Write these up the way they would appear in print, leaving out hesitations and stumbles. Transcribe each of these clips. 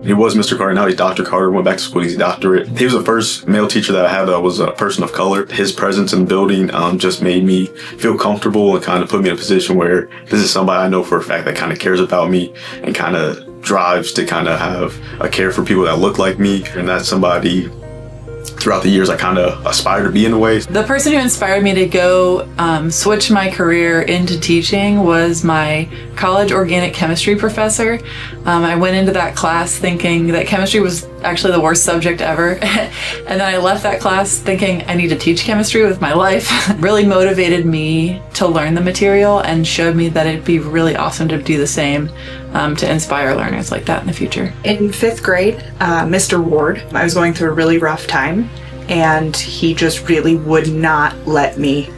He was Mr. Carter, now he's Dr. Carter, went back to school, he's a doctorate. He was the first male teacher that I had that was a person of color. His presence in the building just made me feel comfortable and kind of put me in a position where this is somebody I know for a fact that kind of cares about me and kind of drives to kind of have a care for people that look like me. And that's somebody throughout the years I kind of aspire to be in a way. The person who inspired me to go switch my career into teaching was my college organic chemistry professor. I went into that class thinking that chemistry was actually the worst subject ever. And then I left that class thinking I need to teach chemistry with my life. Really motivated me to learn the material and showed me that it'd be really awesome to do the same to inspire learners like that in the future. In 5th grade, Mr. Ward, I was going through a really rough time, and he just really would not let me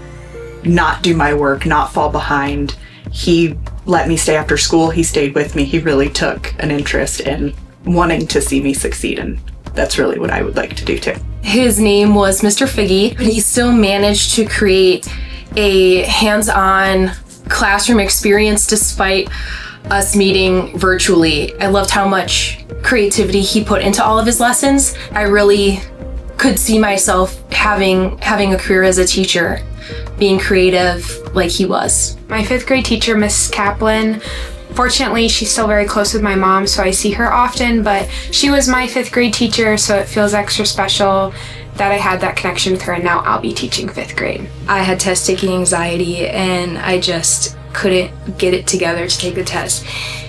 not do my work, not fall behind. He let me stay after school. He stayed with me. He really took an interest in wanting to see me succeed, and that's really what I would like to do too. His name was Mr. Figgy, but he still managed to create a hands-on classroom experience despite us meeting virtually. I loved how much creativity he put into all of his lessons. I really could see myself having a career as a teacher, being creative like he was. My 5th grade teacher, Miss Kaplan, fortunately she's still very close with my mom, so I see her often, but she was my 5th grade teacher, so it feels extra special that I had that connection with her, and now I'll be teaching 5th grade. I had test-taking anxiety, and I just couldn't get it together to take the test.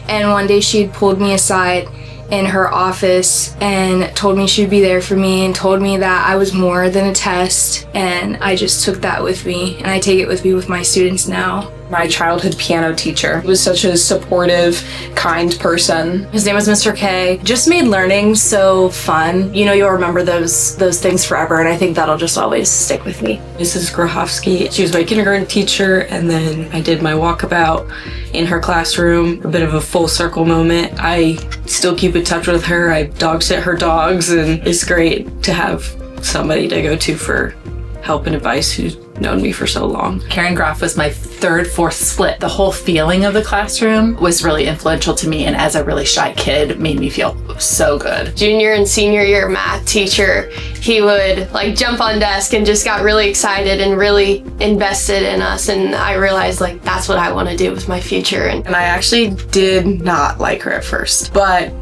And one day she had pulled me aside in her office and told me she'd be there for me and told me that I was more than a test, and I just took that with me, and I take it with me with my students now. My childhood piano teacher was such a supportive, kind person. His name was Mr. K. Just made learning so fun. You know, you'll remember those things forever, and I think that'll just always stick with me. Mrs. Grahofsky, she was my kindergarten teacher, and then I did my walkabout in her classroom, a bit of a full circle moment. I still keep in touch with her. I dog sit her dogs, and it's great to have somebody to go to for help and advice who's known me for so long. Karen Groff was my 3rd, 4th split. The whole feeling of the classroom was really influential to me, and as a really shy kid, made me feel so good. Junior and senior year math teacher, he would like jump on desk and just got really excited and really invested in us, and I realized like that's what I want to do with my future. And I actually did not like her at first, but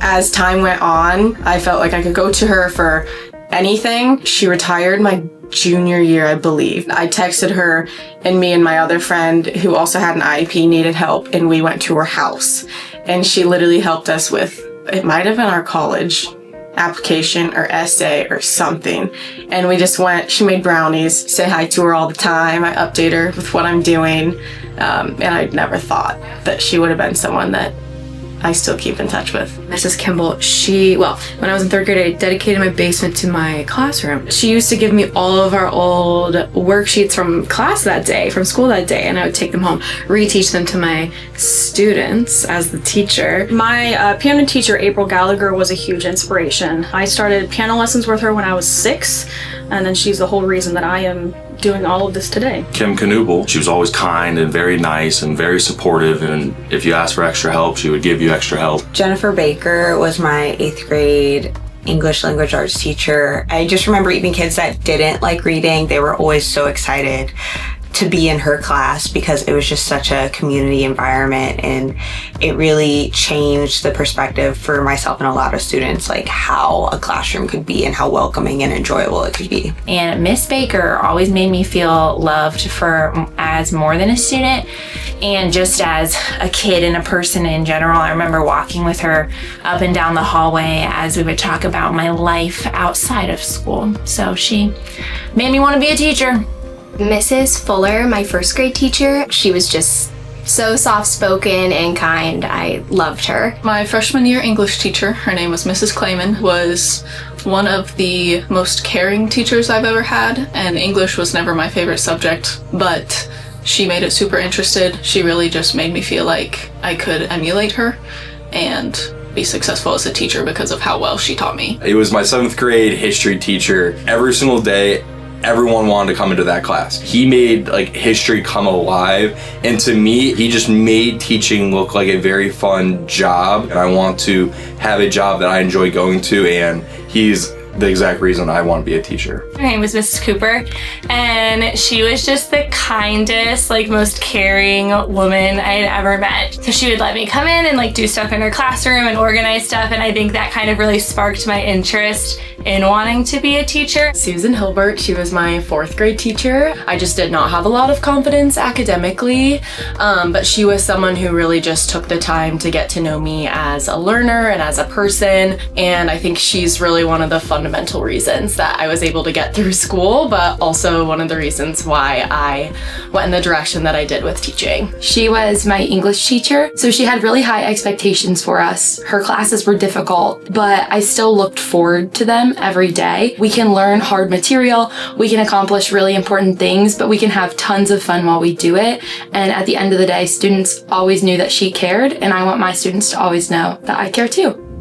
as time went on, I felt like I could go to her for anything. She retired my junior year, I believe. I texted her, and me and my other friend who also had an IEP needed help, and we went to her house, and she literally helped us with, it might have been our college application or essay or something, and we just went. She made brownies, say hi to her all the time. I update her with what I'm doing, and I never thought that she would have been someone that I still keep in touch with. Mrs. Kimball, when I was in 3rd grade, I dedicated my basement to my classroom. She used to give me all of our old worksheets from class that day, from school that day, and I would take them home, reteach them to my students as the teacher. My piano teacher, April Gallagher, was a huge inspiration. I started piano lessons with her when I was 6, and then she's the whole reason that I am doing all of this today. Kim Knubel, she was always kind and very nice and very supportive, and if you asked for extra help, she would give you extra help. Jennifer Baker was my 8th grade English language arts teacher. I just remember even kids that didn't like reading, they were always so excited to be in her class because it was just such a community environment, and it really changed the perspective for myself and a lot of students, like how a classroom could be and how welcoming and enjoyable it could be. And Miss Baker always made me feel loved as more than a student and just as a kid and a person in general. I remember walking with her up and down the hallway as we would talk about my life outside of school. So she made me want to be a teacher. Mrs. Fuller, my 1st grade teacher, she was just so soft-spoken and kind. I loved her. My freshman year English teacher, her name was Mrs. Clayman, was one of the most caring teachers I've ever had, and English was never my favorite subject, but she made it super interested. She really just made me feel like I could emulate her and be successful as a teacher because of how well she taught me. It was my 7th grade history teacher. Every single day, everyone wanted to come into that class. He made like history come alive, and to me, he just made teaching look like a very fun job, and I want to have a job that I enjoy going to, and he's the exact reason I want to be a teacher. Her name was Mrs. Cooper, and she was just the kindest, like most caring woman I had ever met. So she would let me come in and like do stuff in her classroom and organize stuff, and I think that kind of really sparked my interest in wanting to be a teacher. Susan Hilbert, she was my 4th grade teacher. I just did not have a lot of confidence academically, but she was someone who really just took the time to get to know me as a learner and as a person, and I think she's really one of the fundamental reasons that I was able to get through school, but also one of the reasons why I went in the direction that I did with teaching. She was my English teacher, so she had really high expectations for us. Her classes were difficult, but I still looked forward to them every day. We can learn hard material, we can accomplish really important things, but we can have tons of fun while we do it. And at the end of the day, students always knew that she cared, and I want my students to always know that I care too.